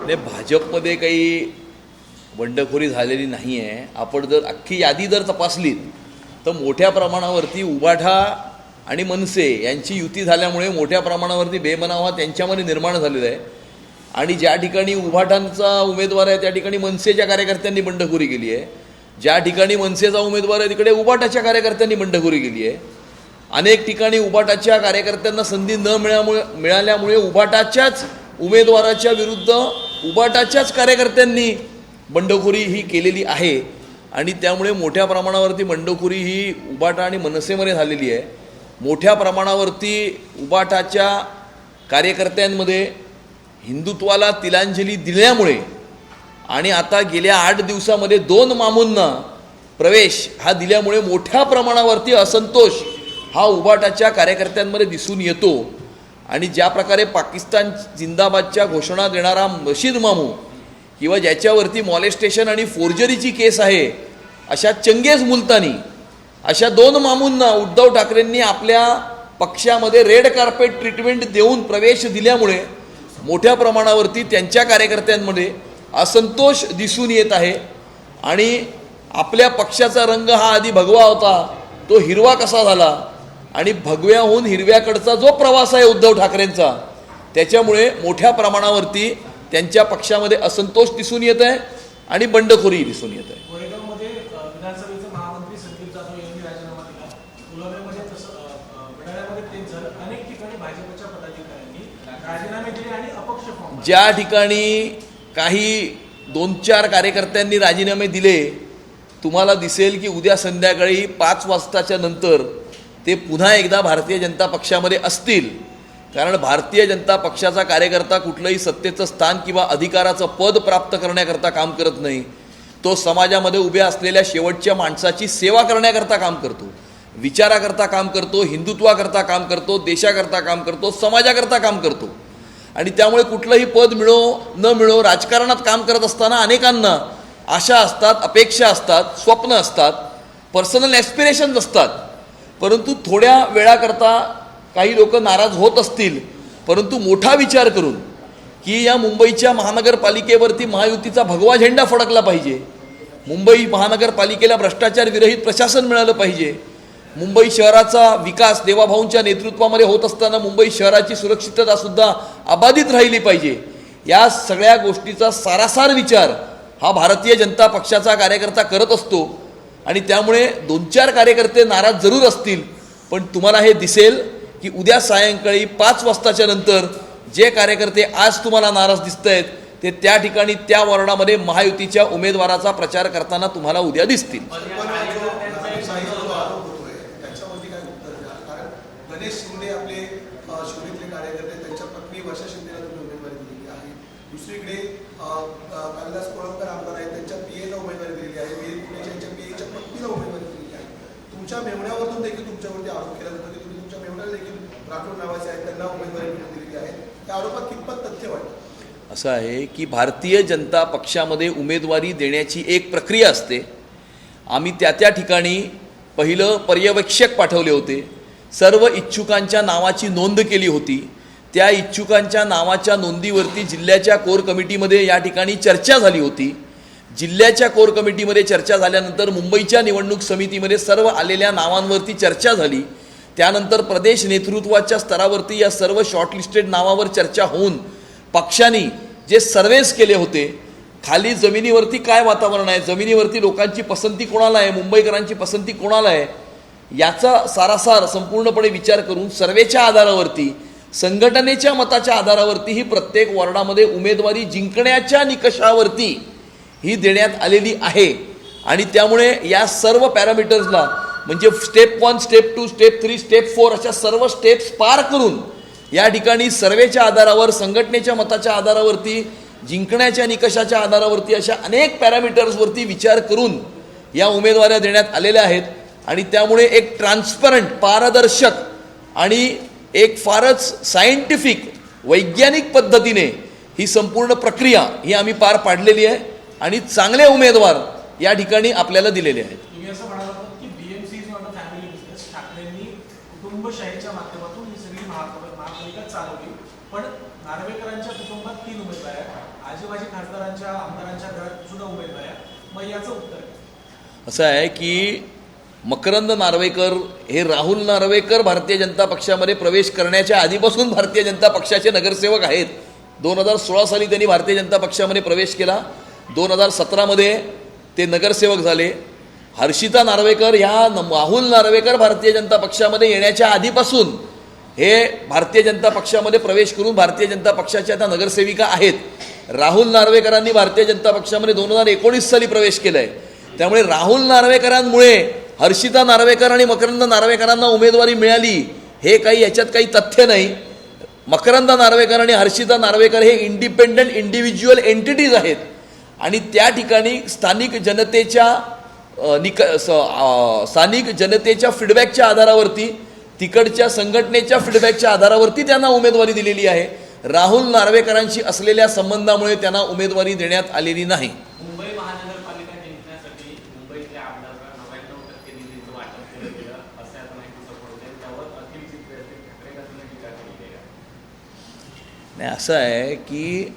नाही, भाजपमध्ये काही बंडखोरी झालेली नाही आहे. आपण जर अख्खी यादी जर तपासलीत तर मोठ्या प्रमाणावरती उबाठा आणि मनसे यांची युती झाल्यामुळे मोठ्या प्रमाणावरती बेबनाव हा त्यांच्यामध्ये निर्माण झालेला आहे. आणि ज्या ठिकाणी उबाठांचा उमेदवार आहे त्या ठिकाणी मनसेच्या कार्यकर्त्यांनी बंडखोरी केली आहे. ज्या ठिकाणी मनसेचा उमेदवार आहे तिकडे उबाटाच्या कार्यकर्त्यांनी बंडखोरी केली आहे. अनेक ठिकाणी उबाटाच्या कार्यकर्त्यांना संधी न मिळाल्यामुळे उबाटाच्याच उमेदवाराच्या विरुद्ध उबाटाच्याच कार्यकर्त्यांनी बंडखोरी ही केलेली आहे. आणि त्यामुळे मोठ्या प्रमाणावरती बंडखोरी ही उबाटा आणि मनसेमध्ये झालेली आहे. मोठ्या प्रमाणावरती उबाटाच्या कार्यकर्त्यांमध्ये हिंदुत्वाला तिलांजली दिल्यामुळे आणि आता गेल्या 8 दिवसामध्ये 2 मामूंना प्रवेश हा दिल्यामुळे मोठ्या प्रमाणावरती असंतोष हा उबाटाच्या कार्यकर्त्यांमध्ये दिसून येतो. आणि ज्या प्रकारे पाकिस्तान जिंदाबादच्या घोषणा देणारा रशीद मामू किंवा ज्याच्यावरती मॉलेस्टेशन आणि फोर्जरीची केस आहे अशा चंगेज मुलतानी अशा 2 मामूंना उद्धव ठाकरेंनी आपल्या पक्षामध्ये रेड कार्पेट ट्रीटमेंट देऊन प्रवेश दिल्यामुळे मोठ्या प्रमाणावरती त्यांच्या कार्यकर्त्यांमध्ये असंतोष दिसून येत आहे. आणि आपल्या पक्षाचा रंग हा आधी भगवा होता तो हिरवा कसा झाला आणि भगव्याहून हिरव्याकडचा जो प्रवास आहे उद्धव ठाकरेंचा त्याच्यामुळे मोठ्या प्रमाणावरती त्यांच्या पक्षामध्ये असंतोष दिसून येत आहे आणि बंडखोरी दिसून येत आहे. कोरेगावमध्ये विधानसभेचे महामंत्री संदीप जाधव यांनी राजीनामा दिला. उलाव्यामध्ये बुलढाण्यामध्ये तेच झालं. अनेक ठिकाणी भाजपच्या पदाधिकाऱ्यांनी राजीनामे दिले आणि अपक्ष फॉर्म. ज्या ठिकाणी काही 2-4 कार्यकर्त्यांनी राजीनामे दिले तुम्हाला दिसेल की उद्या संध्याकाळी 5 वाजताच्या नंतर ते पुन्हा एकदा भारतीय जनता पक्षामध्ये असतील. कारण भारतीय जनता पक्षाचा कार्यकर्ता कुठलंही सत्तेचं स्थान किंवा अधिकाराचं पद प्राप्त करण्याकरता काम करत नाही. तो समाजामध्ये उभ्या असलेल्या शेवटच्या माणसाची सेवा करण्याकरता काम करतो, विचाराकरता काम करतो, हिंदुत्वाकरता काम करतो, देशाकरता काम करतो, समाजाकरता काम करतो. आणि त्यामुळे कुठलंही पद मिळो न मिळो राजकारणात काम करत असताना अनेकांना आशा असतात, अपेक्षा असतात, स्वप्न असतात, पर्सनल ॲस्पिरेशन्स असतात. परंतु थोड्या वेळाकरता काही लोक नाराज होत असतील. परंतु मोठा विचार करून की या मुंबईच्या महानगरपालिकेवरती महायुतीचा भगवा झेंडा फडकला पाहिजे, मुंबई महानगरपालिकेला भ्रष्टाचार विरहित प्रशासन मिळालं पाहिजे, मुंबई शहराचा विकास देवाभाऊंच्या नेतृत्वामध्ये होत असताना मुंबई शहराची सुरक्षिततासुद्धा अबाधित राहिली पाहिजे. या सगळ्या गोष्टीचा सारासार विचार हा भारतीय जनता पक्षाचा कार्यकर्ता करत असतो. आणि त्यामुळे 2-4 कार्यकर्ते नाराज जरूर असतील. पण तुम्हाला हे दिसेल की उद्या सायंकाळी 5 वाजताच्या नंतर जे कार्यकर्ते आज तुम्हाला नाराज दिसत आहेत ते त्या ठिकाणी त्या वॉर्डामध्ये महायुतीच्या उमेदवाराचा प्रचार करताना तुम्हाला उद्या दिसतील. गणेश शिंदे आपले शिवनेतले कार्यकर्ते त्यांच्या पत्नी वर्षा शिंदेला तुम्ही उमेदवारी दिलेली आहे. दुसरीकडे कालिदास कोळंबकर आमदार आहेत त्यांच्या पीएला उमेदवारी दिलेली आहे. वीर पुणेच्या यांच्या पीएच्या पत्नीला उमेदवारी दिलेली आहे. तुमच्या मेवण्यावरून देखील तुमच्यावरती आरोप केला जातो की तुम्ही तुमच्या मेवण्याला देखील राठोड नावाचे आहेत त्यांना उमेदवारी दिलेली आहे. त्या आरोपात कितपत तथ्य वाटतं? असं आहे की भारतीय जनता पक्षामध्ये उमेदवारी देण्याची एक प्रक्रिया असते. आम्ही त्या ठिकाणी पहिलं पर्यवेक्षक पाठवले होते. सर्व इच्छुकांच्या नावाची नोंद केली होती. त्या इच्छुकांच्या नावाच्या नोंदीवरती जिल्ह्याच्या कोर कमिटीमध्ये या ठिकाणी चर्चा झाली होती. जिल्ह्याच्या कोर कमिटीमध्ये चर्चा झाल्यानंतर मुंबईच्या निवडणूक समितीमध्ये सर्व आलेल्या नावांवरती चर्चा झाली. त्यानंतर प्रदेश नेतृत्वाच्या स्तरावरती या सर्व शॉर्टलिस्टेड नावावर चर्चा होऊन पक्षांनी जे सर्वेस केले होते खाली जमिनीवरती काय वातावरण आहे, जमिनीवरती लोकांची पसंती कोणाला आहे, मुंबईकरांची पसंती कोणाला आहे याचा सारासार संपूर्णपणे विचार करून सर्वेच्या आधारावरती संघटनेच्या मताच्या आधारावरती ही प्रत्येक वॉर्डामध्ये उमेदवारी जिंकण्याच्या निकषावरती ही देण्यात आलेली आहे. आणि त्यामुळे या सर्व पॅरामीटर्सला म्हणजे स्टेप 1, स्टेप 2, स्टेप 3, स्टेप 4 अशा सर्व स्टेप्स पार करून या ठिकाणी सर्वेच्या आधारावर संघटनेच्या मताच्या आधारावरती जिंकण्याच्या निकषाच्या आधारावरती अशा अनेक पॅरामीटर्सवरती विचार करून या उमेदवाऱ्या देण्यात आलेल्या आहेत. आणि त्यामुळे एक ट्रान्सपरंट, पारदर्शक आणि एक फारच सायंटिफिक वैज्ञानिक पद्धतीने ही संपूर्ण प्रक्रिया ही आम्ही पार पाडलेली आहे आणि चांगले उमेदवार या ठिकाणी आपल्याला दिलेले आहेत. तुम्ही असं म्हणालात की BMC is not a family business. ठाकरेंनी कुटुंबशाहीच्या माध्यमातून ही सगळी महापालिका चालवली. पण नार्वेकरांच्या कुटुंबात 3 उमेदवार उमेदवार, आजीबाजी खासदारांच्या आमदारांच्या घरात सुद्धा उमेदवार, मग याचं उत्तर काय? असं आहे की मकरंद नार्वेकर हे राहुल नार्वेकर भारतीय जनता पक्षामध्ये प्रवेश करण्याच्या आधीपासून भारतीय जनता पक्षाचे नगरसेवक आहेत. 2016 साली त्यांनी भारतीय जनता पक्षामध्ये प्रवेश केला. 2017मध्ये ते नगरसेवक झाले. हर्षिता नार्वेकर ह्या राहुल नार्वेकर भारतीय जनता पक्षामध्ये येण्याच्या आधीपासून हे भारतीय जनता पक्षामध्ये प्रवेश करून भारतीय जनता पक्षाच्या आता नगरसेविका आहेत. राहुल नार्वेकरांनी भारतीय जनता पक्षामध्ये 2019 साली प्रवेश केला आहे. त्यामुळे राहुल नार्वेकरांमुळे हर्षिता नार्वेकर आणि मकरंद नार्वेकरांना उमेदवारी मिळाली हे काही याच्यात काही तथ्य नाही. मकरंद नार्वेकर आणि हर्षिता नार्वेकर हे इंडिपेंडंट इंडिव्हिज्युअल एंटिटीज आहेत आणि त्या ठिकाणी स्थानिक जनतेच्या फीडबॅकच्या आधारावरती, तिकडच्या संघटनेच्या फीडबॅकच्या आधारावरती त्यांना उमेदवारी दिलेली आहे. राहुल नार्वेकरांशी असलेल्या संबंधामुळे त्यांना उमेदवारी देण्यात आलेली नाही. मुंबई महानगरपालिका जिंकण्यासाठी मुंबईतल्या आमदारांना 99% निधीचं वाटप केलं गेलं असं आता माहिती समोर येते. त्यावर अखिल ठाकरे गटाने टीका केली आहे. नाही, असं आहे की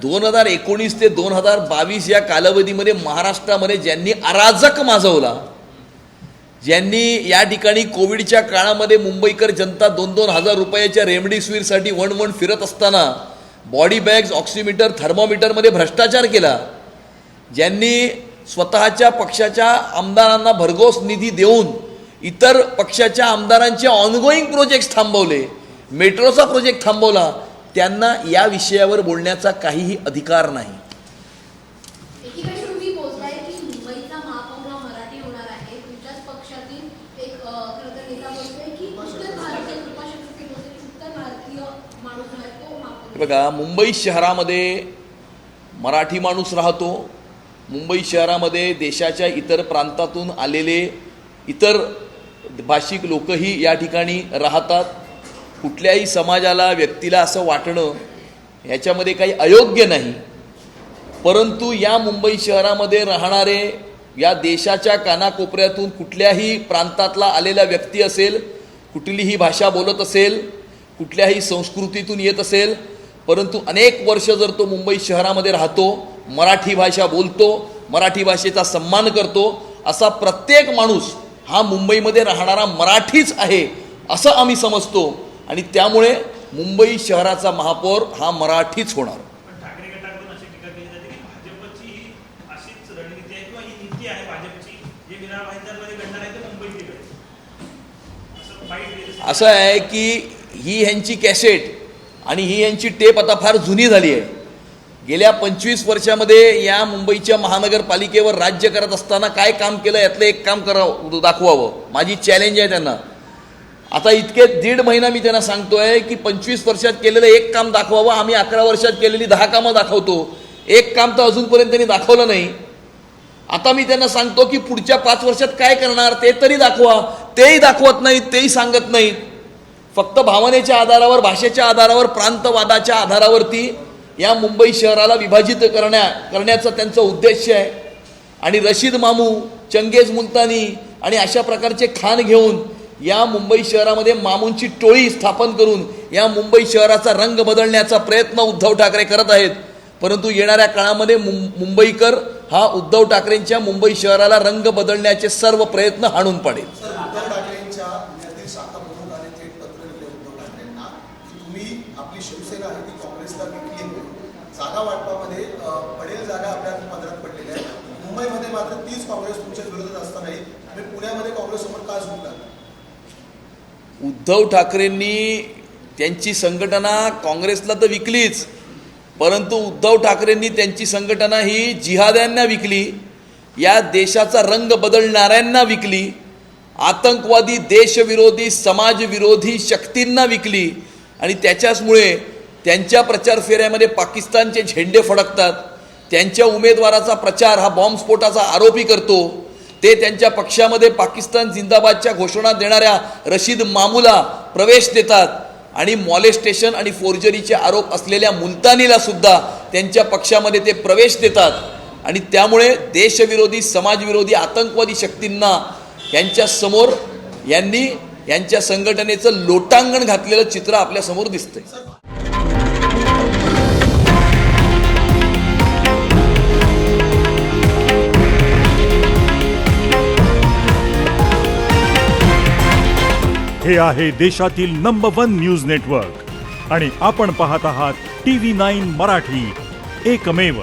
2019 ते 2022 या कालावधीमध्ये महाराष्ट्रामध्ये ज्यांनी अराजक माजवला, ज्यांनी या ठिकाणी कोविडच्या काळामध्ये मुंबईकर जनता 2-2 हजार रुपयाच्या रेमडेसिवीरसाठी वन फिरत असताना बॉडी बॅग्स, ऑक्सिमीटर, थर्मोमीटरमध्ये भ्रष्टाचार केला, ज्यांनी स्वतःच्या पक्षाच्या आमदारांना भरघोस निधी देऊन इतर पक्षाच्या आमदारांचे ऑनगोईंग प्रोजेक्ट्स थांबवले, मेट्रोचा प्रोजेक्ट थांबवला, त्यांना या विषयावर बोलण्याचा काहीही अधिकार नाही. एकीकडे तुम्ही बोलताय की मुंबईचा महापौर हा मराठी होणार आहे. तुमच्याच पक्षातील एक खरं तर नेता बोलतोय की उत्तर भारतीय कृपा शक्ती बोलते की उत्तर भारतीय माणूस आहे तो महापौर. बघा, मुंबई शहरामध्ये मराठी माणूस राहतो. मुंबई शहरामध्ये देशाच्या इतर प्रांतातून आलेले इतर भाषिक लोकही या ठिकाणी राहतात. कुठल्याही समाजाला, व्यक्तीला असं वाटणं ह्याच्यामध्ये काही अयोग्य नाही. परंतु या मुंबई शहरामध्ये राहणारे, या देशाच्या कानाकोपऱ्यातून कुठल्याही प्रांतातला आलेला व्यक्ती असेल, कुठलीही भाषा बोलत असेल, कुठल्याही संस्कृतीतून येत असेल, परंतु अनेक वर्ष जर तो मुंबई शहरामध्ये राहतो, मराठी भाषा बोलतो, मराठी भाषेचा सन्मान करतो, असा प्रत्येक माणूस हा मुंबईमध्ये राहणारा मराठीच आहे असं आम्ही समजतो. आणि त्यामुळे मुंबई शहराचा महापौर हा मराठीच होणार. पण ठाकरे गटाकडून अशी टीका केली जाते की भाजपची ही अशीच रणनीती आहे किंवा ही नीती आहे भाजपची, जे विना भाईंदरमध्ये घडणार आहे ते मुंबईत घडेल असं वाईट. असं आहे की ही ह्यांची कॅसेट आणि ही यांची टेप आता फार जुनी झाली आहे. गेल्या 25 वर्षामध्ये या मुंबईच्या महानगरपालिकेवर राज्य करत असताना काय काम केलं यातलं एक काम दाखवावं. माझी चॅलेंज आहे त्यांना. आता इतके 1.5 महिना मी त्यांना सांगतोय की 25 वर्षात केलेलं एक काम दाखवावं. आम्ही 11 वर्षात केलेली 10 कामं दाखवतो. एक काम तर अजूनपर्यंत त्यांनी दाखवलं नाही. आता मी त्यांना सांगतो की पुढच्या 5 वर्षात काय करणार ते तरी दाखवा. तेही दाखवत नाहीत, तेही सांगत नाहीत. फक्त भावनेच्या आधारावर, भाषेच्या आधारावर, प्रांतवादाच्या आधारावरती या मुंबई शहराला विभाजित करण्याचा त्यांचा उद्देश आहे. आणि रशीद मामू, चंगेज मुलतानी आणि अशा प्रकारचे खान घेऊन या मुंबई शहरामध्ये मामूंची टोळी स्थापन करून या मुंबई शहराचा रंग बदलण्याचा प्रयत्न उद्धव ठाकरे करत आहेत. परंतु येणाऱ्या काळामध्ये मुंबईकर हा उद्धव ठाकरेंच्या मुंबई शहराला रंग बदलण्याचे सर्व प्रयत्न हाणून पाडेल. सर, उद्धव ठाकरेंच्या पुण्यातील शाखा प्रमुखाने थेट पत्र लिहिले उद्धव ठाकरेंना की तुम्ही आपली शिवसेना आहे ती काँग्रेसला विकली. जागा वाटपामध्ये पडेल जागा आपल्या पदरात पडलेल्या आहेत. मुंबईमध्ये मात्र तीच काँग्रेस तुमच्या विरोधात असतानाही तुम्ही पुण्यामध्ये काँग्रेससोबत का झुकलात? उद्धव ठाकरेंनी त्यांची संघटना काँग्रेसला तर विकलीच, परंतु उद्धव ठाकरेंनी त्यांची संघटना ही जिहाद्यांना विकली, या देशाचा रंग बदलणाऱ्यांना विकली, आतंकवादी, देशविरोधी, समाजविरोधी शक्तींना विकली. आणि त्याच्याचमुळे त्यांच्या प्रचार फेऱ्यामध्ये पाकिस्तानचे झेंडे फडकतात. त्यांच्या उमेदवाराचा प्रचार हा बॉम्बस्फोटाचा आरोपी करतो. ते त्यांच्या पक्षामध्ये पाकिस्तान जिंदाबादच्या घोषणा देणाऱ्या रशीद मामूला प्रवेश देतात आणि मॉलेस्टेशन आणि फोर्जरीचे आरोप असलेल्या मुलतानीला सुद्धा त्यांच्या पक्षामध्ये ते प्रवेश देतात. आणि त्यामुळे देशविरोधी, समाजविरोधी, आतंकवादी शक्तींना यांच्या समोर यांनी यांच्या संघटनेचं लोटांगण घातलेलं चित्र आपल्यासमोर दिसतंय. हे आहे देशातील नंबर 1 न्यूज नेटवर्क आणि आपण पाहत आहात TV9 मराठी, एकमेव.